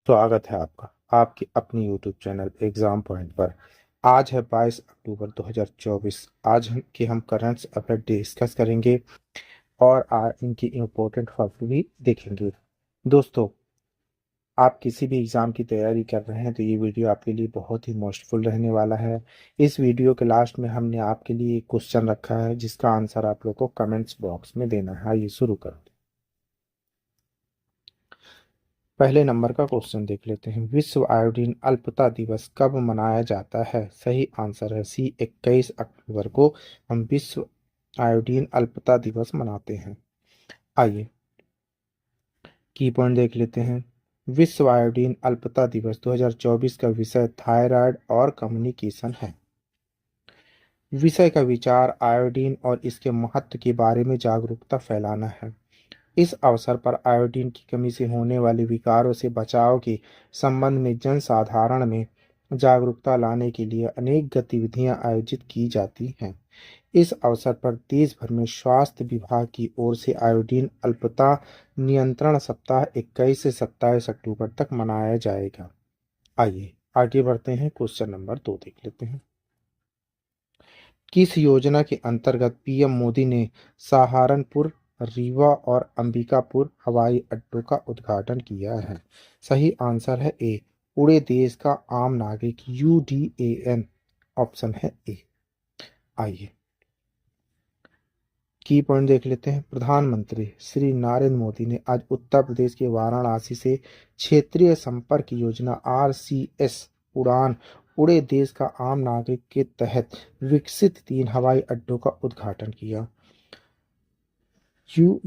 स्वागत है आपका आपके अपनी YouTube चैनल एग्जाम पॉइंट पर। आज है 22 अक्टूबर 2024। आज हम करंट्स अफेयर डिस्कस करेंगे और इनकी इम्पोर्टेंट फैक्ट भी देखेंगे। दोस्तों, आप किसी भी एग्जाम की तैयारी कर रहे हैं तो ये वीडियो आपके लिए बहुत ही मोस्टफुल रहने वाला है। इस वीडियो के लास्ट में हमने आपके लिए एक क्वेश्चन रखा है जिसका आंसर आप लोग को कमेंट्स बॉक्स में देना है। आइए शुरू करते हैं। पहले नंबर का क्वेश्चन देख लेते हैं। विश्व आयोडीन अल्पता दिवस कब मनाया जाता है? सही आंसर है सी, 21 अक्टूबर को हम विश्व आयोडीन अल्पता दिवस मनाते हैं। आइए की पॉइंट देख लेते हैं। विश्व आयोडीन अल्पता दिवस 2024 का विषय थायराइड और कम्युनिकेशन है। विषय का विचार आयोडीन और इसके महत्व के बारे में जागरूकता फैलाना है। इस अवसर पर आयोडीन की कमी से होने वाले विकारों से बचाव के संबंध में जनसाधारण में जागरूकता लाने के लिए अनेक गतिविधियां आयोजित की जाती हैं। इस अवसर पर देश भर में स्वास्थ्य विभाग की ओर से आयोडीन अल्पता नियंत्रण सप्ताह 21 से 27 अक्टूबर तक मनाया जाएगा। आइए आगे बढ़ते हैं। क्वेश्चन नंबर 2 देख लेते हैं। किस योजना के अंतर्गत पीएम मोदी ने सहारनपुर, रीवा और अंबिकापुर हवाई अड्डों का उद्घाटन किया है? सही आंसर है ए, उड़े देश का आम नागरिक, UDAN। ऑप्शन है ए। आइए की पॉइंट देख लेते हैं। प्रधानमंत्री श्री नरेंद्र मोदी ने आज उत्तर प्रदेश के वाराणसी से क्षेत्रीय संपर्क योजना RCS उड़ान, उड़े देश का आम नागरिक के तहत विकसित 3 हवाई अड्डों का उद्घाटन किया। यू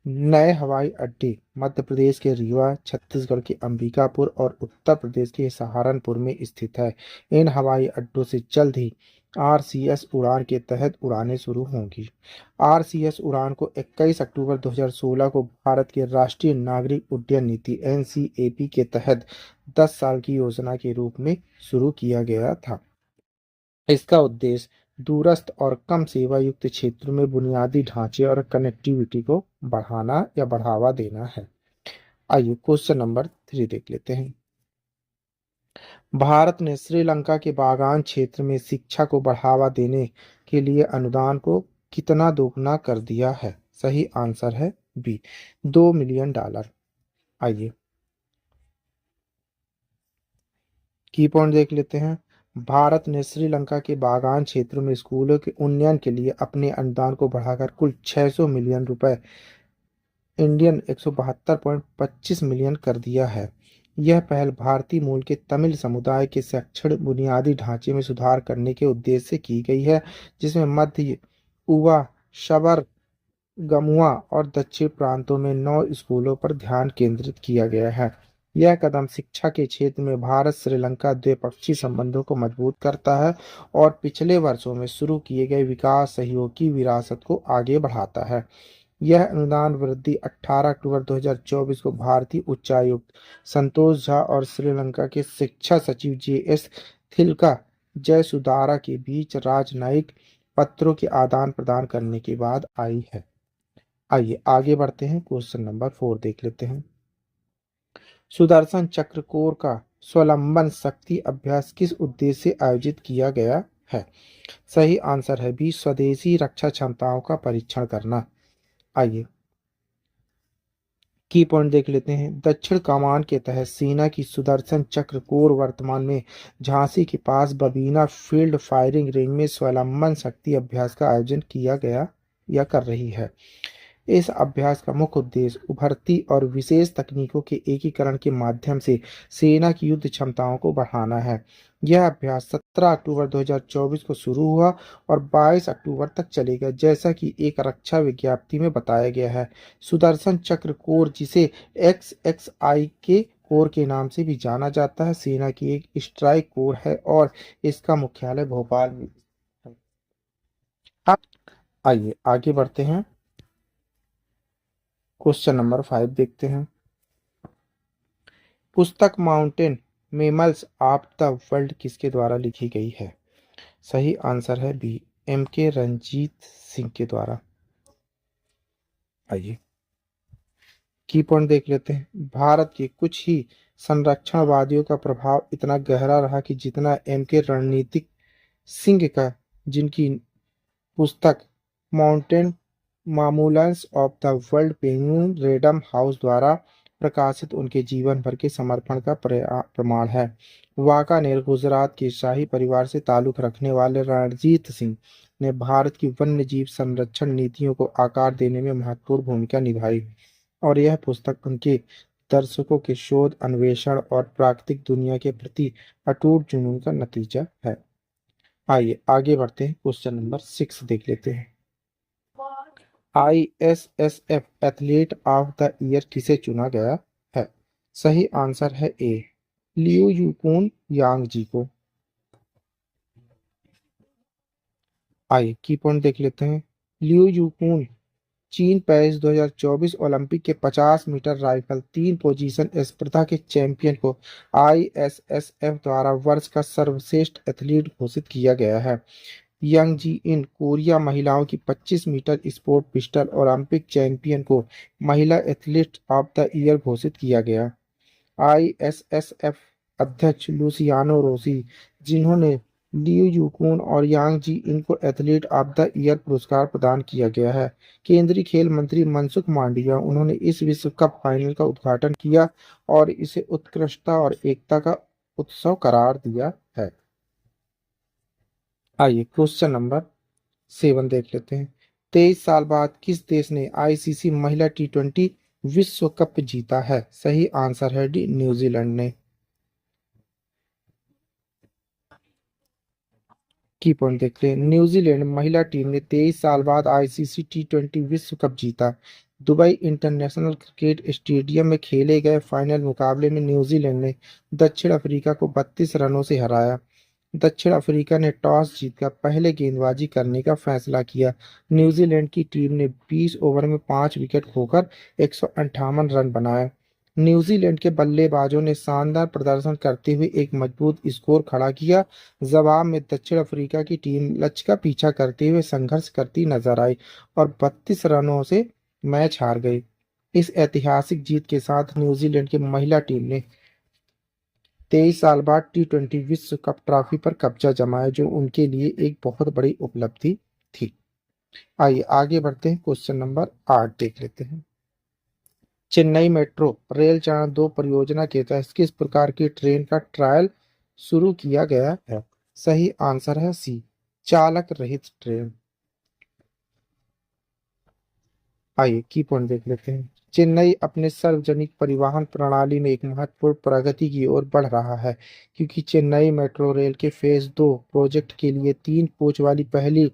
नए हवाई अड्डे मध्य प्रदेश के रीवा, छत्तीसगढ़ के अंबिकापुर और उत्तर प्रदेश के सहारनपुर में स्थित है। इन हवाई अड्डों से जल्द ही RCS उड़ान के तहत उड़ानें शुरू होंगी। RCS उड़ान को 21 अक्टूबर 2016 को भारत के राष्ट्रीय नागरिक उड्डयन नीति NCAP के तहत 10 साल की योजना के रूप में शुरू किया गया था। इसका उद्देश्य दूरस्थ और कम सेवा युक्त क्षेत्रों में बुनियादी ढांचे और कनेक्टिविटी को बढ़ाना या बढ़ावा देना है। आइए क्वेश्चन नंबर 3 देख लेते हैं। भारत ने श्रीलंका के बागान क्षेत्र में शिक्षा को बढ़ावा देने के लिए अनुदान को कितना दोगुना कर दिया है? सही आंसर है बी, $2 मिलियन। आइए की पॉइंट देख लेते हैं। भारत ने श्रीलंका के बागान क्षेत्रों में स्कूलों के उन्नयन के लिए अपने अनुदान को बढ़ाकर कुल 600 मिलियन रुपए, इंडियन 172.25 मिलियन कर दिया है। यह पहल भारतीय मूल के तमिल समुदाय के शैक्षणिक बुनियादी ढांचे में सुधार करने के उद्देश्य से की गई है, जिसमें मध्य, उवा, शबर, गमुआ और दक्षिण प्रांतों में 9 स्कूलों पर ध्यान केंद्रित किया गया है। यह कदम शिक्षा के क्षेत्र में भारत श्रीलंका द्विपक्षीय संबंधों को मजबूत करता है और पिछले वर्षों में शुरू किए गए विकास सहयोग की विरासत को आगे बढ़ाता है। यह अनुदान वृद्धि 18 अक्टूबर 2024 को भारतीय उच्चायुक्त संतोष झा और श्रीलंका के शिक्षा सचिव JS थिलका जयसुदारा के बीच राजनयिक पत्रों के आदान प्रदान करने के बाद आई है। आइए आगे बढ़ते हैं। क्वेश्चन नंबर 4 देख लेते हैं। सुदर्शन चक्र कोर का स्वलंबन शक्ति अभ्यास किस उद्देश्य से आयोजित किया गया है? सही आंसर है बी, स्वदेशी रक्षा क्षमताओं का परीक्षण करना। आइए की पॉइंट देख लेते हैं। दक्षिण कमान के तहत सेना की सुदर्शन चक्र कोर वर्तमान में झांसी के पास बबीना फील्ड फायरिंग रेंज में स्वलंबन शक्ति अभ्यास का आयोजन किया गया या कर रही है। इस अभ्यास का मुख्य उद्देश्य उभरती और विशेष तकनीकों के एकीकरण के माध्यम से सेना की युद्ध क्षमताओं को बढ़ाना है। यह अभ्यास 17 अक्टूबर 2024 को शुरू हुआ और 22 अक्टूबर तक चलेगा, जैसा कि एक रक्षा विज्ञप्ति में बताया गया है। सुदर्शन चक्र कोर, जिसे XXI के कोर के नाम से भी जाना जाता है, सेना की एक स्ट्राइक कोर है और इसका मुख्यालय भोपाल में है। अब आइए आगे बढ़ते हैं। क्वेश्चन नंबर 5 देखते हैं। पुस्तक mountain mammals of the world किसके द्वारा लिखी गई है? सही आंसर है बी, MK रंजीत सिंह के द्वारा। आइए की पॉइंट देख लेते हैं। भारत के कुछ ही संरक्षणवादियों का प्रभाव इतना गहरा रहा कि जितना एम के रणनीतिक सिंह का, जिनकी पुस्तक mountain mammals of the world Penguin random house द्वारा प्रकाशित उनके जीवन भर के समर्पण का प्रमाण है। वाकानेर गुजरात के शाही परिवार से ताल्लुक रखने वाले रणजीत सिंह ने भारत की वन्य जीव संरक्षण नीतियों को आकार देने में महत्वपूर्ण भूमिका निभाई, और यह पुस्तक उनके दर्शकों के शोध, अन्वेषण और प्राकृतिक दुनिया के प्रति अटूट जुनून का नतीजा है। आइए आगे बढ़ते हैं, क्वेश्चन नंबर 6 देख लेते हैं। ISSF athlete of the year किसे चुना गया है? सही आंसर है ए, लियू यूकून यांग जी को। आइए की पॉइंट देख लेते हैं। लियू यूकून चीन पेरिस 2024 ओलंपिक के 50 मीटर राइफल तीन पोजीशन स्पर्धा के चैंपियन को ISSF द्वारा वर्ष का सर्वश्रेष्ठ एथलीट घोषित किया गया है। यंग जी इन कोरिया महिलाओं की 25 metre sport pistol Olympic champion को महिला एथलीट ऑफ द ईयर घोषित किया गया। ISSF अध्यक्ष लुसियानो रोसी, जिन्होंने लियू यूकून और यांग जी इन को एथलीट ऑफ द ईयर पुरस्कार प्रदान किया गया है। केंद्रीय खेल मंत्री मनसुख मांडविया, उन्होंने इस विश्व कप फाइनल का उद्घाटन किया और इसे उत्कृष्टता और एकता का उत्सव करार दिया है। आइए क्वेश्चन नंबर 7 देख लेते हैं। 23 साल बाद किस देश ने ICC महिला T20 विश्व कप जीता है? सही आंसर है डी, न्यूजीलैंड ने। की पॉइंट देख ले, न्यूजीलैंड महिला टीम ने 23 साल बाद ICC T20 विश्व कप जीता। दुबई इंटरनेशनल क्रिकेट स्टेडियम में खेले गए फाइनल मुकाबले में न्यूजीलैंड ने दक्षिण अफ्रीका को 32 रनों से हराया। दक्षिण अफ्रीका ने टॉस जीतकर पहले गेंदबाजी करने का फैसला किया। न्यूजीलैंड की टीम ने 20 ओवर में 5 विकेट खोकर 158 रन बनाए। न्यूजीलैंड के बल्लेबाजों ने शानदार प्रदर्शन करते हुए एक मजबूत स्कोर खड़ा किया। जवाब में दक्षिण अफ्रीका की टीम लक्ष्य का पीछा करते हुए संघर्ष करती नजर आई और 32 रनों से मैच हार गई। इस ऐतिहासिक जीत के साथ न्यूजीलैंड की महिला टीम ने 23 साल बाद T20 विश्व कप ट्रॉफी पर कब्जा जमाया, जो उनके लिए एक बहुत बड़ी उपलब्धि थी। आइए आगे बढ़ते हैं, क्वेश्चन नंबर 8 देख लेते हैं। चेन्नई मेट्रो रेल चरण 2 परियोजना के तहत किस प्रकार की ट्रेन का ट्रायल शुरू किया गया है? सही आंसर है सी, चालक रहित ट्रेन। आइए की पॉइंट देख लेते हैं। चेन्नई अपने सार्वजनिक परिवहन प्रणाली में एक महत्वपूर्ण प्रगति की ओर बढ़ रहा है, क्योंकि चेन्नई मेट्रो रेल के फेज 2 प्रोजेक्ट के लिए 3 कोच वाली पहली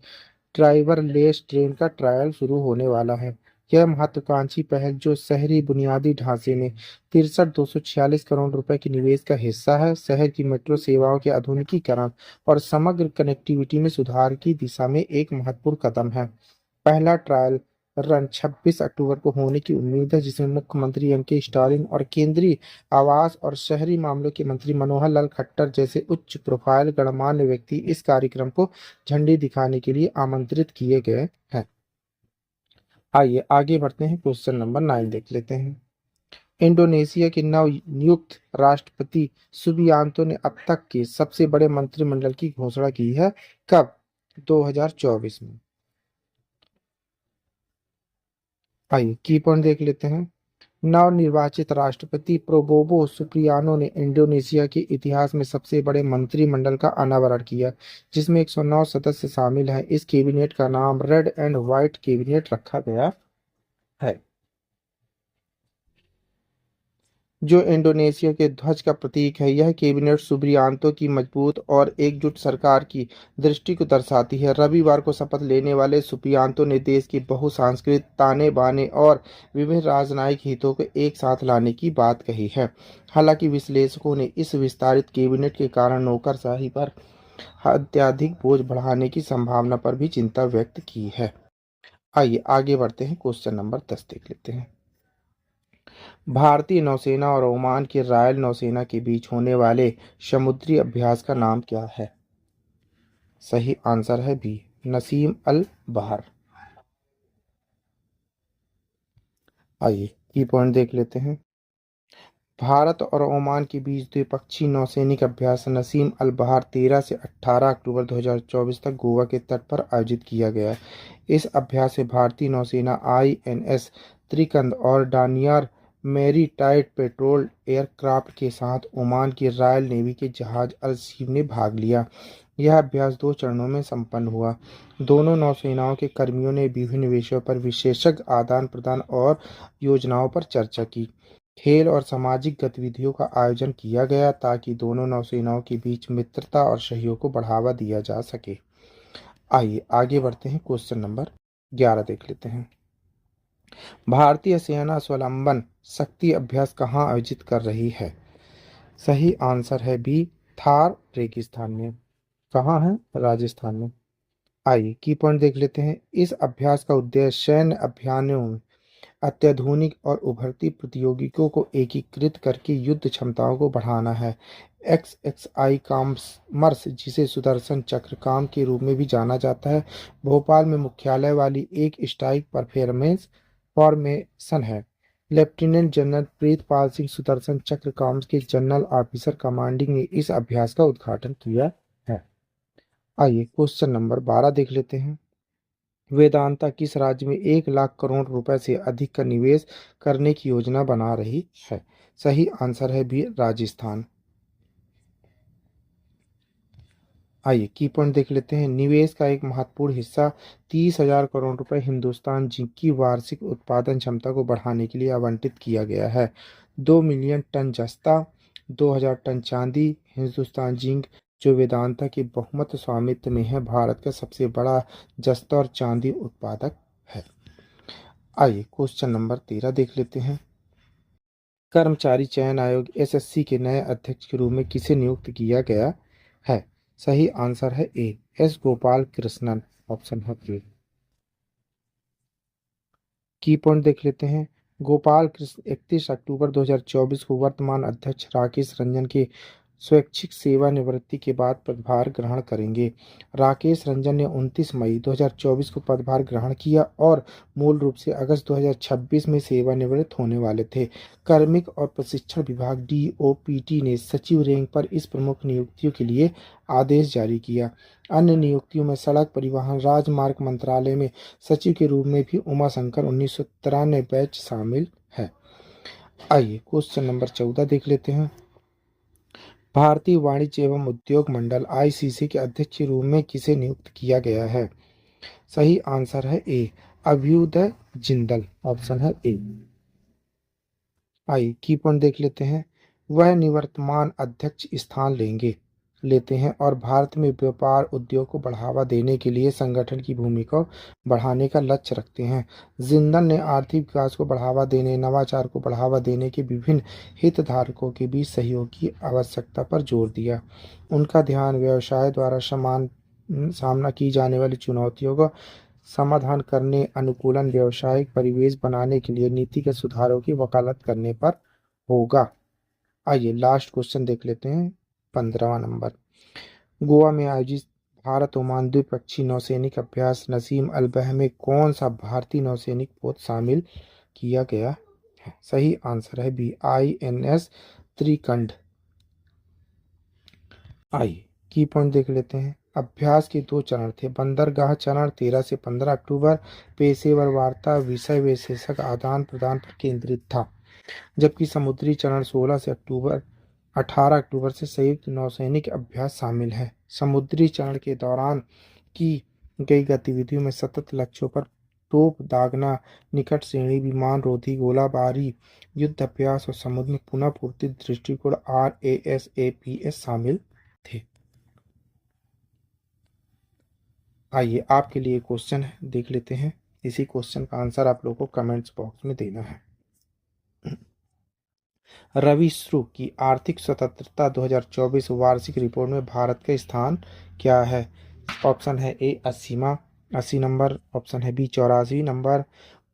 ड्राइवरलेस ट्रेन का ट्रायल शुरू होने वाला है। यह महत्वाकांक्षी पहल, जो शहरी बुनियादी ढांचे में 63,246 करोड़ रुपए के निवेश का हिस्सा है, शहर की मेट्रो सेवाओं के आधुनिकीकरण और समग्र कनेक्टिविटी में सुधार की दिशा में एक महत्वपूर्ण कदम है। पहला ट्रायल रन 26 अक्टूबर को होने की उम्मीद है, जिसमें मुख्यमंत्री M.K. स्टालिन और केंद्रीय आवास और शहरी मामलों के मंत्री मनोहर लाल खट्टर जैसे उच्च प्रोफाइल गणमान्य व्यक्ति इस कार्यक्रम को झंडी दिखाने के लिए आमंत्रित किए गए हैं। आइए आगे बढ़ते हैं, क्वेश्चन नंबर 9 देख लेते हैं। इंडोनेशिया के नव नियुक्त राष्ट्रपति सुबियांतो ने अब तक के सबसे बड़े मंत्रिमंडल की घोषणा की है। कब? 2024 में। आइए की पॉइंट देख लेते हैं। नवनिर्वाचित राष्ट्रपति प्रोबोवो सुप्रियानो ने इंडोनेशिया के इतिहास में सबसे बड़े मंत्रिमंडल का अनावरण किया, जिसमें 109 सदस्य शामिल हैं। इस कैबिनेट का नाम रेड एंड व्हाइट कैबिनेट रखा गया है, जो इंडोनेशिया के ध्वज का प्रतीक है। यह कैबिनेट सुब्रियांतो की मजबूत और एकजुट सरकार की दृष्टि को दर्शाती है। रविवार को शपथ लेने वाले सुब्रियांतो ने देश की बहुसांस्कृतिक ताने बाने और विभिन्न राजनयिक हितों को एक साथ लाने की बात कही है। हालांकि विश्लेषकों ने इस विस्तारित कैबिनेट के कारण नौकरशाही पर अत्यधिक बोझ बढ़ाने की संभावना पर भी चिंता व्यक्त की है। आइए आगे बढ़ते हैं, क्वेश्चन नंबर 10 देख लेते हैं। भारतीय नौसेना और ओमान की रॉयल नौसेना के बीच होने वाले समुद्री अभ्यास का नाम क्या है? सही आंसर है बी, नसीम अल बहर। आइए की पॉइंट देख लेते हैं। भारत और ओमान के बीच द्विपक्षीय नौसैनिक अभ्यास नसीम अल बहार 13 से 18 अक्टूबर 2024 तक गोवा के तट पर आयोजित किया गया। इस अभ्यास से भारतीय नौसेना आईएनएस त्रिकंद और डानियर मैरी टाइट पेट्रोल एयरक्राफ्ट के साथ ओमान की रॉयल नेवी के जहाज अल सीव ने भाग लिया। यह अभ्यास 2 चरणों में संपन्न हुआ। दोनों नौसेनाओं के कर्मियों ने विभिन्न विषयों पर विशेषज्ञ आदान प्रदान और योजनाओं पर चर्चा की। खेल और सामाजिक गतिविधियों का आयोजन किया गया ताकि दोनों नौसेनाओं के बीच मित्रता और सहयोग को बढ़ावा दिया जा सके। आइए आगे बढ़ते हैं, क्वेश्चन नंबर 11 देख लेते हैं। भारतीय सेना स्वावलंबन शक्ति अभ्यास कहाँ आयोजित कर रही है? सही आंसर है बी, थार रेगिस्तान में। कहाँ है? राजस्थान में। आइए की पॉइंट देख लेते हैं। इस अभ्यास का उद्देश्य सैन्य अभियानों में अत्याधुनिक और उभरती प्रौद्योगिकियों को एकीकृत करके युद्ध क्षमताओं को बढ़ाना है। XXI कॉमर्स, जिसे सुदर्शन चक्र काम के रूप में भी जाना जाता है, भोपाल में मुख्यालय वाली एक स्ट्राइक परफॉर्मेंस फॉर्मेशन है। लेफ्टिनेंट जनरल प्रीतपाल सिंह सुदर्शन चक्र कॉम्स के जनरल ऑफिसर कमांडिंग ने इस अभ्यास का उद्घाटन किया है। आइए क्वेश्चन नंबर 12 देख लेते हैं। वेदांता किस राज्य में 1 लाख करोड़ रुपए से अधिक का निवेश करने की योजना बना रही है? सही आंसर है बी, राजस्थान। आइए की पॉइंट देख लेते हैं। निवेश का एक महत्वपूर्ण हिस्सा 30,000 करोड़ रुपए हिंदुस्तान जी की वार्षिक उत्पादन क्षमता को बढ़ाने के लिए आवंटित किया गया है। 2 मिलियन टन जस्ता, 2,000 टन चांदी। हिंदुस्तान जिंक, जो वेदांता के बहुमत स्वामित्व में है, भारत का सबसे बड़ा जस्ता और चांदी उत्पादक है। आइए क्वेश्चन नंबर 13 देख लेते हैं। कर्मचारी चयन आयोग एसएससी के नए अध्यक्ष के रूप में किसे नियुक्त किया गया है? सही आंसर है ए, एस गोपाल कृष्णन। ऑप्शन है ए। की पॉइंट देख लेते हैं। गोपाल कृष्ण 31 अक्टूबर 2024 को वर्तमान अध्यक्ष राकेश रंजन के स्वैच्छिक सेवानिवृत्ति के बाद पदभार ग्रहण करेंगे। राकेश रंजन ने 29 मई 2024 को पदभार ग्रहण किया और मूल रूप से अगस्त 2026 में सेवानिवृत्त होने वाले थे। कार्मिक और प्रशिक्षण विभाग डीओपीटी ने सचिव रैंक पर इस प्रमुख नियुक्तियों के लिए आदेश जारी किया। अन्य नियुक्तियों में सड़क परिवहन राजमार्ग मंत्रालय में सचिव के रूप में भी उमाशंकर 1993 बैच शामिल है। आइए क्वेश्चन नंबर 14 देख लेते हैं। भारतीय वाणिज्य एवं उद्योग मंडल आईसीसी के अध्यक्ष के रूप में किसे नियुक्त किया गया है? सही आंसर है ए, अभ्युदय जिंदल। ऑप्शन है ए। आइए की पॉइंट देख लेते हैं। वह निवर्तमान अध्यक्ष स्थान लेते हैं और भारत में व्यापार उद्योग को बढ़ावा देने के लिए संगठन की भूमिका बढ़ाने का लक्ष्य रखते हैं। जिंदल ने आर्थिक विकास को बढ़ावा देने, नवाचार को बढ़ावा देने के विभिन्न हितधारकों के बीच सहयोग की आवश्यकता पर जोर दिया। उनका ध्यान व्यवसाय द्वारा सामना की जाने वाली चुनौतियों का समाधान करने, अनुकूलन व्यावसायिक परिवेश बनाने के लिए नीतिगत सुधारों की वकालत करने पर होगा। आइए लास्ट क्वेश्चन देख लेते हैं, 15वां नंबर। गोवा में आयोजित भारत ओमान द्विपक्षीय नौसैनिक अभ्यास नसीम अल बह में कौन सा भारतीय नौसैनिक पोत शामिल किया गया है? सही आंसर है बी, आईएनएस त्रिकंड। आइए की पॉइंट देख लेते हैं। अभ्यास के 2 चरण थे। बंदरगाह चरण 13 से 15 अक्टूबर पेशेवर वार्ता, विषय विशेषज्ञ आदान प्रदान पर केंद्रित था, जबकि समुद्री चरण 18 अक्टूबर से संयुक्त नौसैनिक अभ्यास शामिल है। समुद्री चरण के दौरान की गई गतिविधियों में सतत लक्ष्यों पर तोप दागना, निकट श्रेणी विमान रोधी गोलाबारी, युद्ध अभ्यास और समुद्र में पुनः पूर्ति दृष्टिकोण RASAPS शामिल थे। आइए आपके लिए क्वेश्चन है, देख लेते हैं। इसी क्वेश्चन का आंसर आप लोगों को कमेंट्स बॉक्स में देना है। रविश्रु की आर्थिक स्वतंत्रता 2024 वार्षिक रिपोर्ट में भारत का स्थान क्या है? ऑप्शन है ए 80 नंबर, ऑप्शन है बी 84 नंबर,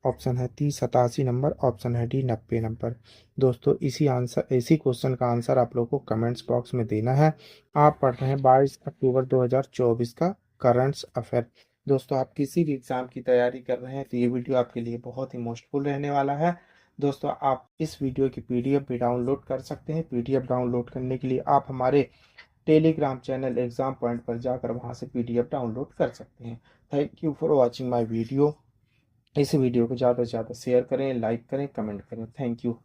ऑप्शन है सी 87 नंबर, ऑप्शन है डी 90 नंबर। दोस्तों इसी क्वेश्चन का आंसर आप लोगों को कमेंट्स बॉक्स में देना है। आप पढ़ रहे हैं 22 अक्टूबर 2024 का करंट्स अफेयर। दोस्तों आप किसी भी एग्जाम की तैयारी कर रहे हैं तो ये वीडियो आपके लिए बहुत ही मोस्टफुल रहने वाला है। दोस्तों आप इस वीडियो की पीडीएफ भी डाउनलोड कर सकते हैं। पीडीएफ डाउनलोड करने के लिए आप हमारे टेलीग्राम चैनल एग्जाम पॉइंट पर जाकर वहां से पीडीएफ डाउनलोड कर सकते हैं। Thank you for watching my video. इस वीडियो को ज़्यादा से ज़्यादा शेयर करें, लाइक करें, कमेंट करें। Thank you.